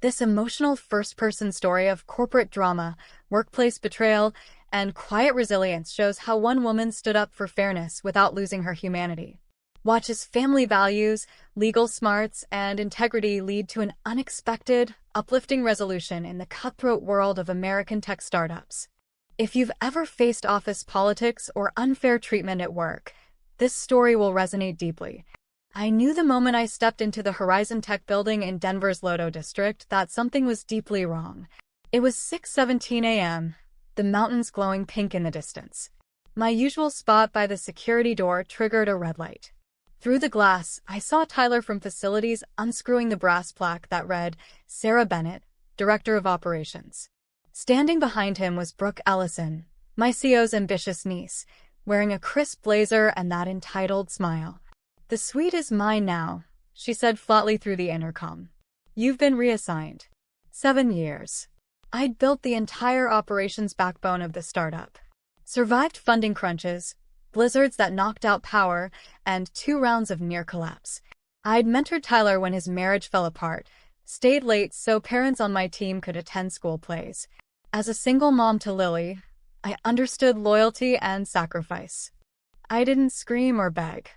This emotional first-person story of corporate drama, workplace betrayal, and quiet resilience shows how one woman stood up for fairness without losing her humanity. Watch as family values, legal smarts, and integrity lead to an unexpected, uplifting resolution in the cutthroat world of American tech startups. If you've ever faced office politics or unfair treatment at work, this story will resonate deeply. I knew the moment I stepped into the Horizon Tech building in Denver's Lodo district that something was deeply wrong. It was 6:17 a.m., the mountains glowing pink in the distance. My usual spot by the security door triggered a red light. Through the glass, I saw Tyler from facilities unscrewing the brass plaque that read, "Sarah Bennett, Director of Operations." Standing behind him was Brooke Ellison, my CEO's ambitious niece, wearing a crisp blazer and that entitled smile. "The suite is mine now," she said flatly through the intercom. "You've been reassigned." 7 years. I'd built the entire operations backbone of the startup. Survived funding crunches, blizzards that knocked out power, and 2 rounds of near collapse. I'd mentored Tyler when his marriage fell apart, stayed late so parents on my team could attend school plays. As a single mom to Lily, I understood loyalty and sacrifice. I didn't scream or beg.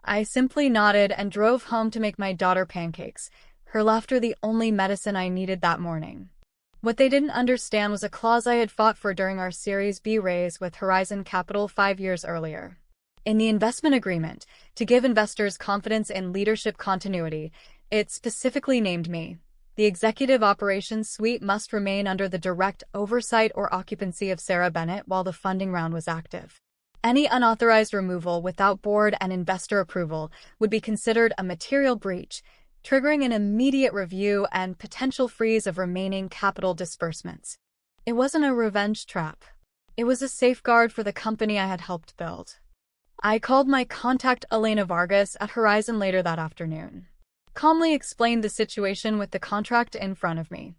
I simply nodded and drove home to make my daughter pancakes, her laughter the only medicine I needed that morning. What they didn't understand was a clause I had fought for during our Series B raise with Horizon Capital 5 years earlier. In the investment agreement, to give investors confidence in leadership continuity, it specifically named me. The executive operations suite must remain under the direct oversight or occupancy of Sarah Bennett while the funding round was active. Any unauthorized removal without board and investor approval would be considered a material breach, triggering an immediate review and potential freeze of remaining capital disbursements. It wasn't a revenge trap. It was a safeguard for the company I had helped build. I called my contact Elena Vargas at Horizon later that afternoon. Calmly explained the situation with the contract in front of me.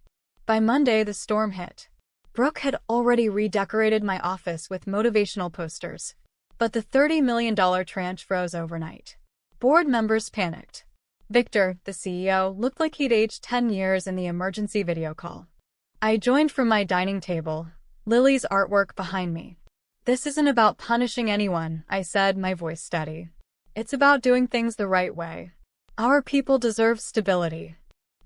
By Monday, the storm hit. Brooke had already redecorated my office with motivational posters. But the $30 million tranche froze overnight. Board members panicked. Victor, the CEO, looked like he'd aged 10 years in the emergency video call. I joined from my dining table, Lily's artwork behind me. "This isn't about punishing anyone," I said, my voice steady. "It's about doing things the right way. Our people deserve stability."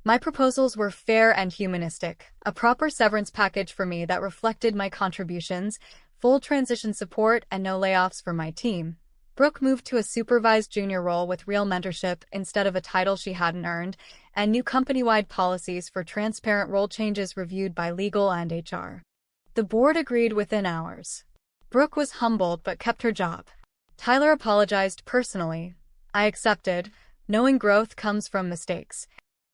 My proposals were fair and humanistic, a proper severance package for me that reflected my contributions, full transition support, and no layoffs for my team. Brooke moved to a supervised junior role with real mentorship instead of a title she hadn't earned, and new company-wide policies for transparent role changes reviewed by legal and HR. The board agreed within hours. Brooke was humbled but kept her job. Tyler apologized personally. I accepted, knowing growth comes from mistakes.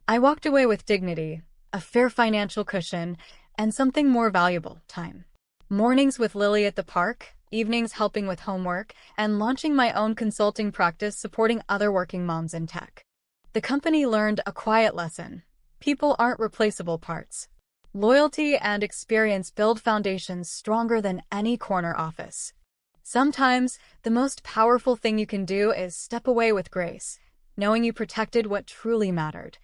I walked away with dignity, a fair financial cushion, and something more valuable, time. Mornings with Lily at the park, evenings helping with homework, and launching my own consulting practice supporting other working moms in tech. The company learned a quiet lesson. People aren't replaceable parts. Loyalty and experience build foundations stronger than any corner office. Sometimes, the most powerful thing you can do is step away with grace, knowing you protected what truly mattered.